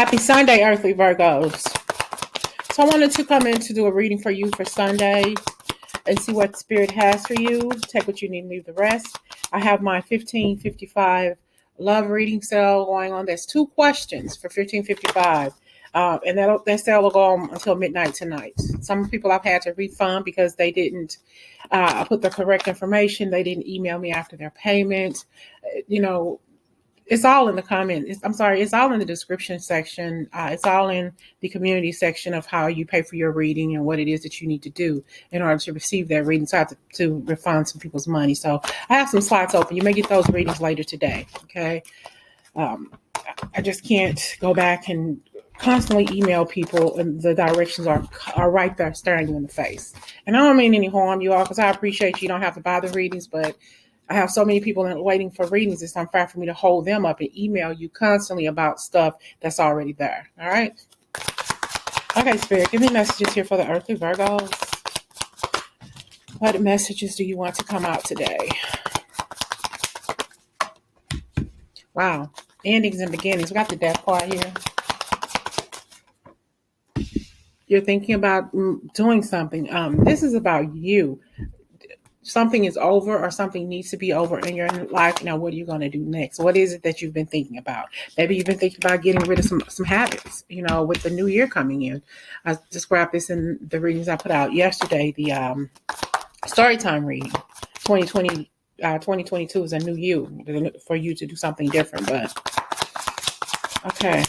Happy Sunday, Earthly Virgos. So I wanted to come in to do a reading for you for Sunday and see what Spirit has for you. Take what you need and leave the rest. I have my 1555 love reading sale going on. There's 2 questions for 1555. And that sale will go on until midnight tonight. Some people I've had to refund because they didn't put the correct information. They didn't email me after their payment. It's all in the comment. It's all in the description section. It's all in the community section of how you pay for your reading and what it is that you need to do in order to receive that reading. So I have to refund some people's money. So I have some slots open. You may get those readings later today. Okay. I just can't go back and constantly email people, and the directions are right there staring you in the face. And I don't mean any harm, you all, because I appreciate you don't have to buy the readings, but I have so many people waiting for readings. It's unfair for me to hold them up and email you constantly about stuff that's already there. All right. Okay, Spirit, give me messages here for the Earthly Virgos. What messages do you want to come out today? Wow. Endings and beginnings. We got the Death card here. You're thinking about doing something. This is about you. Something is over or something needs to be over in your life. Now, what are you going to do next? What is it that you've been thinking about? Maybe you've been thinking about getting rid of some habits, with the new year coming in. I described this in the readings I put out yesterday, the Storytime reading. 2022 is a new you for you to do something different. But, okay.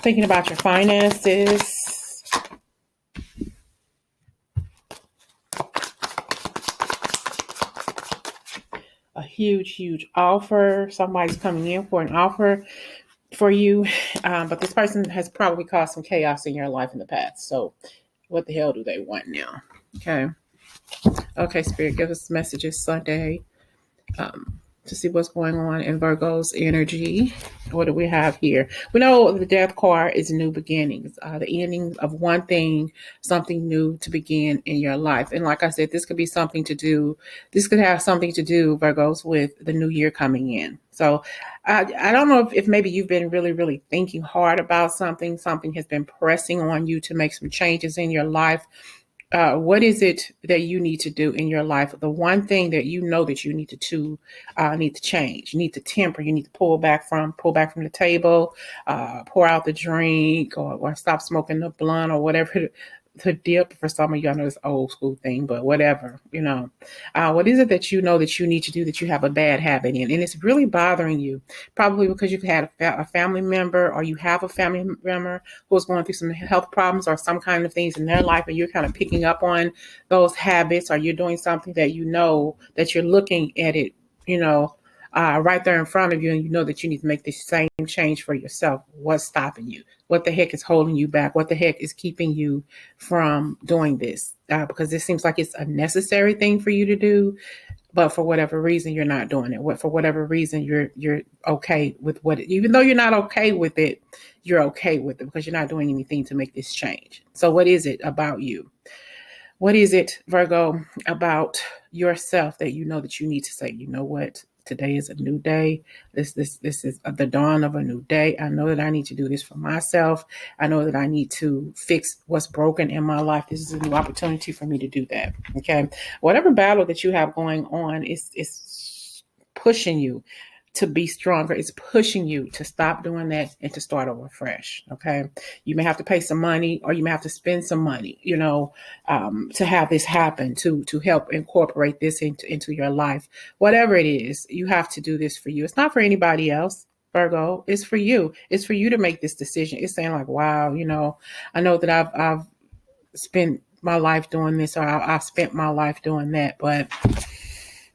Thinking about your finances. A huge offer. Somebody's coming in for an offer for you, but this person has probably caused some chaos in your life in the past. So what the hell do they want now? Okay, Spirit, give us messages Sunday to see what's going on in Virgo's energy. What do we have here? We know the Death card is new beginnings, the ending of one thing, something new to begin in your life. And like I said, this could be something to do. This could have something to do, Virgos, with the new year coming in. So I don't know if maybe you've been really thinking hard about something. Something has been pressing on you to make some changes in your life. What is it that you need to do in your life? The one thing that you know that you need to change. You need to temper. You need to pull back from the table, pour out the drink, or stop smoking the blunt, or whatever the dip. For some of you, I know it's an old school thing, but whatever, what is it that you know that you need to do that you have a bad habit in, and it's really bothering you? Probably because you've had a family member, or you have a family member who's going through some health problems or some kind of things in their life, and you're kind of picking up on those habits, or you're doing something that you know that you're looking at it, right there in front of you, and you know that you need to make this same change for yourself. What's stopping you? What the heck is holding you back? What the heck is keeping you from doing this? Because this seems like it's a necessary thing for you to do, but for whatever reason, you're not doing it. For whatever reason, you're okay with even though you're not okay with it, you're okay with it because you're not doing anything to make this change. So what is it about you? What is it, Virgo, about yourself that you know that you need to say, you know what? Today is a new day. This is the dawn of a new day. I know that I need to do this for myself. I know that I need to fix what's broken in my life. This is a new opportunity for me to do that. Okay. Whatever battle that you have going on is pushing you to be stronger. It's pushing you to stop doing that and to start over fresh. Okay. You may have to pay some money, or you may have to spend some money, to have this happen, to help incorporate this into your life. Whatever it is, you have to do this for you. It's not for anybody else, Virgo. It's for you. It's for you to make this decision. It's saying like, wow, I know that I've spent my life doing this, or I've spent my life doing that, but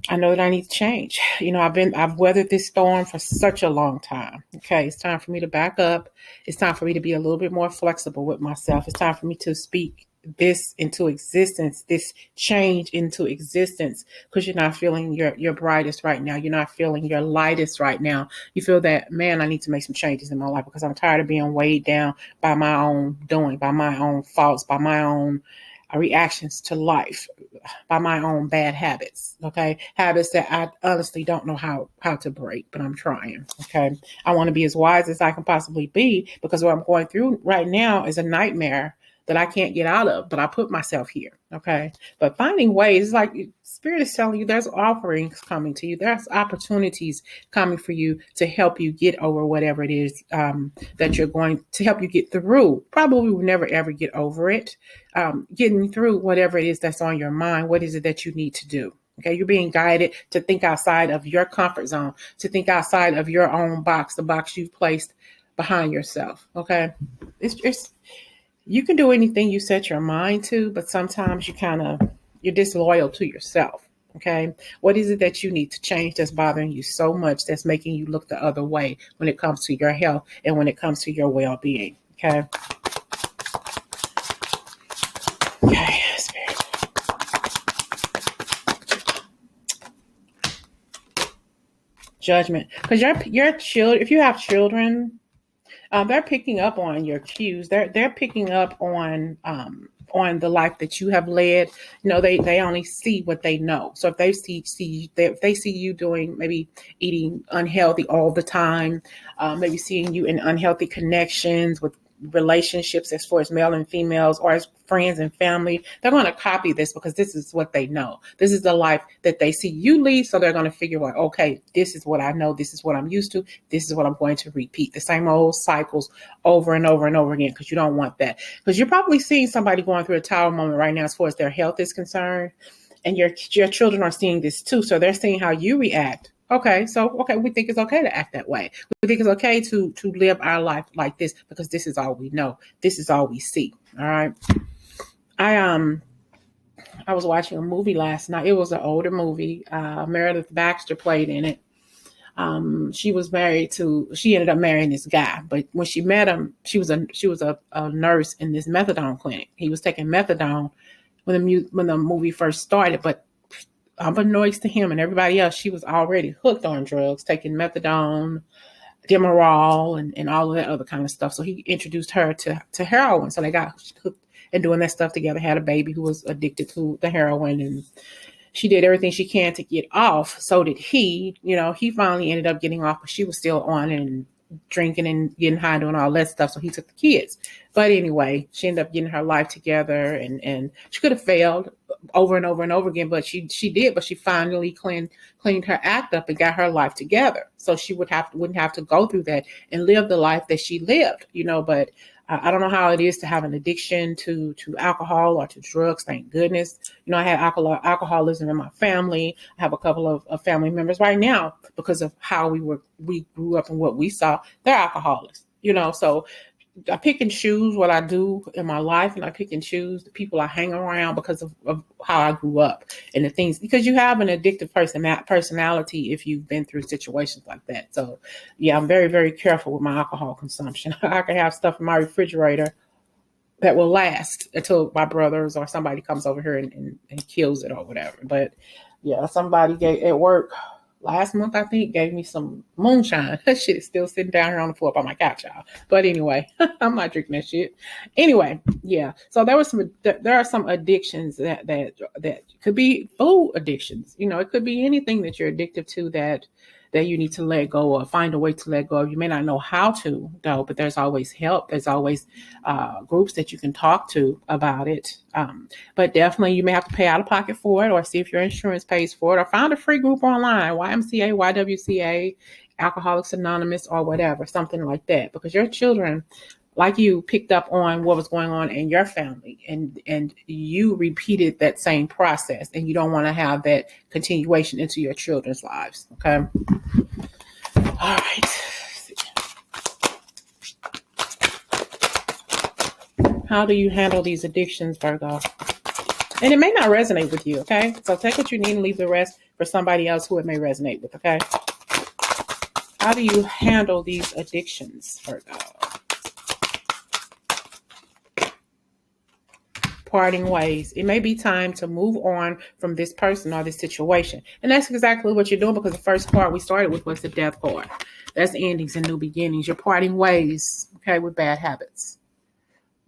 I know that I need to change. I've weathered this storm for such a long time. Okay. It's time for me to back up. It's time for me to be a little bit more flexible with myself. It's time for me to speak this into existence, this change into existence, because you're not feeling your brightest right now. You're not feeling your lightest right now. You feel that, man, I need to make some changes in my life because I'm tired of being weighed down by my own doing, by my own faults, by my own reactions to life by my own bad habits. Okay. Habits that I honestly don't know how to break, but I'm trying. Okay. I want to be as wise as I can possibly be, because what I'm going through right now is a nightmare that I can't get out of, but I put myself here. Okay. But finding ways, like Spirit is telling you, there's offerings coming to you. There's opportunities coming for you to help you get over whatever it is that you're going to help you get through. Probably will never ever get over it. Getting through whatever it is that's on your mind. What is it that you need to do? Okay, you're being guided to think outside of your comfort zone, to think outside of your own box, the box you've placed behind yourself. Okay, it's you can do anything you set your mind to, but sometimes you're disloyal to yourself. Okay. What is it that you need to change that's bothering you so much, that's making you look the other way when it comes to your health and when it comes to your well-being? Okay. Okay. Spirit. Judgment. Because your children, if you have children, they're picking up on your cues. They're picking up on the life that you have led. You know, they only see what they know. So if they if they see you doing, maybe eating unhealthy all the time, maybe seeing you in unhealthy connections with relationships as far as male and females, or as friends and family, they're going to copy this because this is what they know. This is the life that they see you lead. So they're going to figure out, okay, this is what I know. This is what I'm used to. This is what I'm going to repeat. The same old cycles over and over and over again, because you don't want that. Because you're probably seeing somebody going through a tower moment right now as far as their health is concerned. And your children are seeing this too. So they're seeing how you react. Okay, we think it's okay to act that way. We think it's okay to live our life like this because this is all we know. This is all we see. All right. I was watching a movie last night. It was an older movie. Meredith Baxter played in it. She ended up marrying this guy, but when she met him, she was a nurse in this methadone clinic. He was taking methadone when the movie first started, but unbeknownst to him and everybody else, she was already hooked on drugs, taking methadone, Demerol, and all of that other kind of stuff. So he introduced her to heroin. So they got hooked and doing that stuff together, had a baby who was addicted to the heroin, and she did everything she can to get off. So did he. You know, he finally ended up getting off, but she was still on and drinking and getting high, doing all that stuff. So he took the kids. But anyway, she ended up getting her life together, and she could have failed over and over and over again, but she did. But she finally cleaned her act up and got her life together. So she wouldn't have to go through that and live the life that she lived, you know. But I don't know how it is to have an addiction to alcohol or to drugs. Thank goodness. You know, I had alcoholism in my family. I have a couple of family members right now, because of how we grew up and what we saw. They're alcoholics, you know. So I pick and choose what I do in my life, and I pick and choose the people I hang around because of how I grew up and the things, because you have an addictive personality if you've been through situations like that. So yeah, I'm very, very careful with my alcohol consumption. I can have stuff in my refrigerator that will last until my brothers or somebody comes over here and kills it or whatever. But yeah, somebody at work last month, I think, gave me some moonshine. That shit is still sitting down here on the floor by my couch, y'all. But anyway, I'm not drinking that shit. Anyway, yeah. So there are some addictions that could be food addictions. You know, it could be anything that you're addicted to that you need to let go of, find a way to let go of. You may not know how to, though, but there's always help. There's always groups that you can talk to about it. But definitely you may have to pay out of pocket for it, or see if your insurance pays for it, or find a free group online, YMCA, YWCA, Alcoholics Anonymous, or whatever, something like that, because your children, like you, picked up on what was going on in your family, and you repeated that same process, and you don't want to have that continuation into your children's lives. Okay. All right. How do you handle these addictions, Virgo? And it may not resonate with you, okay? So take what you need and leave the rest for somebody else who it may resonate with, okay? How do you handle these addictions, Virgo? Parting ways. It may be time to move on from this person or this situation. And that's exactly what you're doing, because the first card we started with was the death card. That's endings and new beginnings. You're parting ways, okay, with bad habits.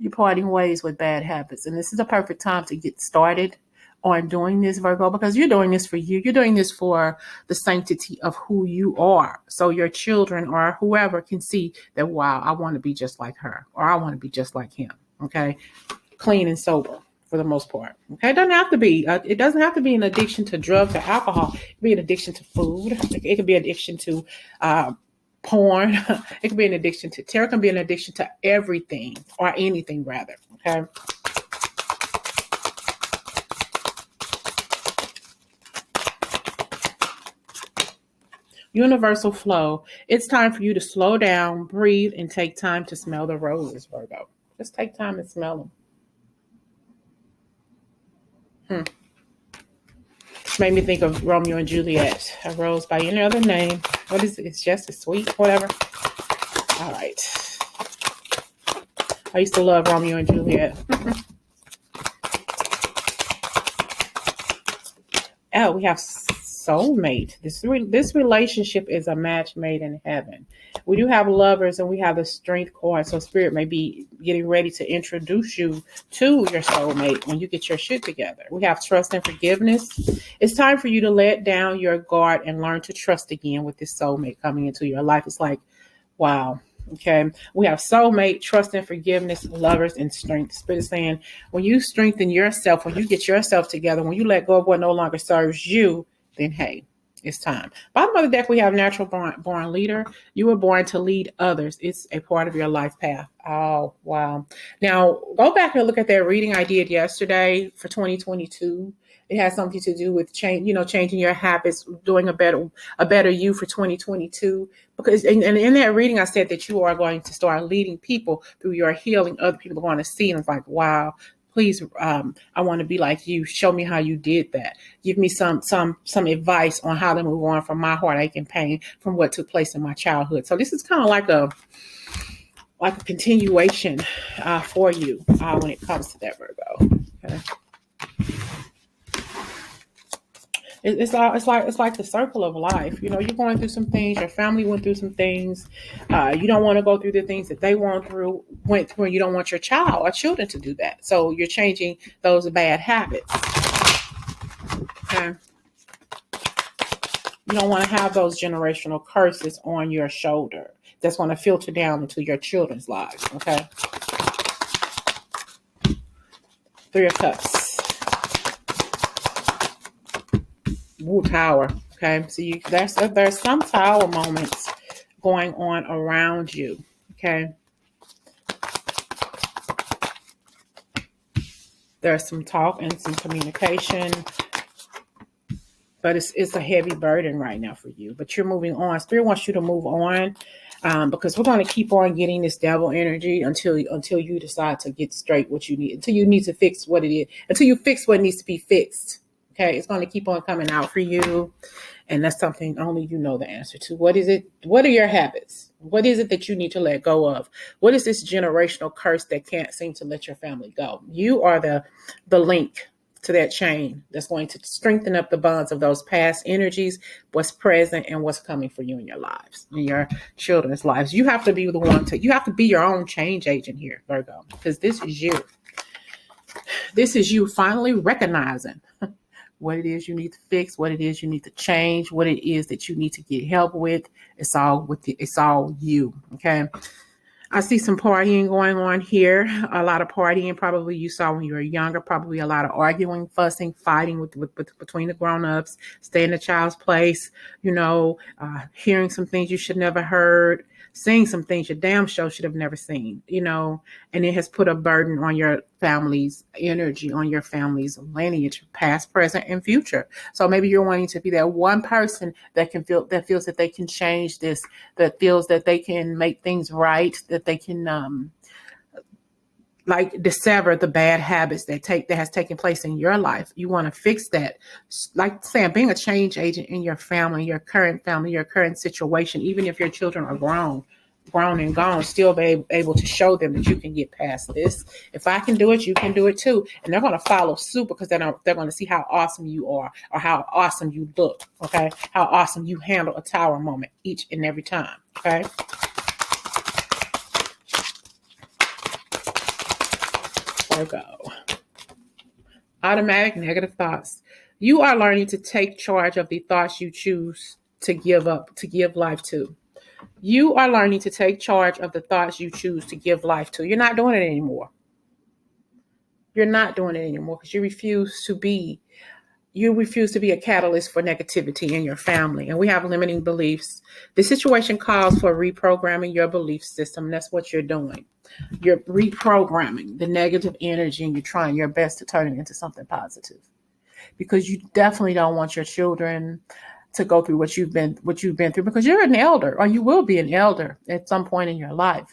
You're parting ways with bad habits. And this is a perfect time to get started on doing this, Virgo, because you're doing this for you. You're doing this for the sanctity of who you are. So your children or whoever can see that, wow, I want to be just like her, or I want to be just like him. Okay. Clean and sober for the most part. Okay. It doesn't have to be, it doesn't have to be an addiction to drugs or alcohol. It could be an addiction to food. It could be an addiction to, porn. It can be an addiction to terror. It can be an addiction to everything or anything rather. Okay. Universal flow. It's time for you to slow down, breathe, and take time to smell the roses, Virgo. Just take time and smell them. Made me think of Romeo and Juliet. A rose by any other name. What is it? It's just as sweet, whatever. All right. I used to love Romeo and Juliet. Oh, we have soulmate. This relationship is a match made in heaven. We do have lovers and we have the strength card. So spirit may be getting ready to introduce you to your soulmate when you get your shit together. We have trust and forgiveness. It's time for you to let down your guard and learn to trust again with this soulmate coming into your life. It's like, wow. Okay. We have soulmate, trust and forgiveness, lovers, and strength. Spirit is saying, when you strengthen yourself, when you get yourself together, when you let go of what no longer serves you, then hey, it's time. Bottom of the deck, we have natural born leader. You were born to lead others. It's a part of your life path. Oh, wow. Now, go back and look at that reading I did yesterday for 2022. It has something to do with changing your habits, doing a better you for 2022. Because and in that reading, I said that you are going to start leading people through your healing. Other people are going to see, and it's like, wow, please, I want to be like you. Show me how you did that. Give me some advice on how to move on from my heartache and pain from what took place in my childhood. So this is kind of like a continuation for you when it comes to that, Virgo. Okay. It's like the circle of life. You know, you're going through some things. Your family went through some things. You don't want to go through the things that they went through. You don't want your child or children to do that. So you're changing those bad habits. Okay. You don't want to have those generational curses on your shoulder. That's going to filter down into your children's lives. Okay. 3 of Cups. Woo, Tower. Okay, so there's some Tower moments going on around you. Okay, there's some talk and some communication, but it's a heavy burden right now for you. But you're moving on. Spirit wants you to move on because we're going to keep on getting this devil energy until you decide to get straight what you need. Until you need to fix what it is. Until you fix what needs to be fixed. Okay, it's going to keep on coming out for you. And that's something only you know the answer to. What is it? What are your habits? What is it that you need to let go of? What is this generational curse that can't seem to let your family go? You are the link to that chain that's going to strengthen up the bonds of those past energies, what's present and what's coming for you in your lives, in your children's lives. You have to be the one you have to be your own change agent here, Virgo, because this is you. This is you finally recognizing what it is you need to fix, what it is you need to change, what it is that you need to get help with. It's all you. Okay. I see some partying going on here. A lot of partying probably you saw when you were younger, probably a lot of arguing, fussing, fighting with between the grown-ups, stay in the child's place, hearing some things you should never heard, seeing some things your damn show should have never seen, and it has put a burden on your family's energy, on your family's lineage, past, present, and future. So maybe you're wanting to be that one person that feels that they can change this, that feels that they can make things right, that they can dissever the bad habits that has taken place in your life. You want to fix that. Like saying, being a change agent in your family, your current situation, even if your children are grown and gone, still be able to show them that you can get past this. If I can do it, you can do it too. And they're going to follow suit because they're going to see how awesome you are or how awesome you look. Okay. How awesome you handle a tower moment each and every time. Okay. Virgo. Automatic negative thoughts. You are learning to take charge of the thoughts you choose to give up, to give life to. You are learning to take charge of the thoughts you choose to give life to. You're not doing it anymore. You're not doing it anymore because you refuse to be a catalyst for negativity in your family. And we have limiting beliefs. The situation calls for reprogramming your belief system. That's what you're doing. You're reprogramming the negative energy and you're trying your best to turn it into something positive. Because you definitely don't want your children to go through what you've been through, because you're an elder, or you will be an elder at some point in your life.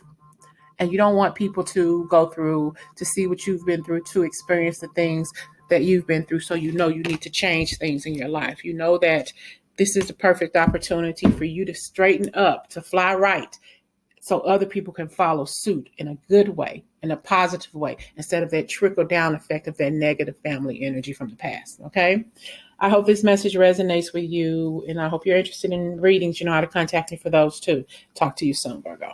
And you don't want people to go through, to see what you've been through, to experience the things that you've been through. So you know you need to change things in your life. You know that this is the perfect opportunity for you to straighten up, to fly right, so other people can follow suit in a good way, in a positive way, instead of that trickle down effect of that negative family energy from the past. Okay. I hope this message resonates with you, and I hope you're interested in readings. You know how to contact me for those too. Talk to you soon, Virgo.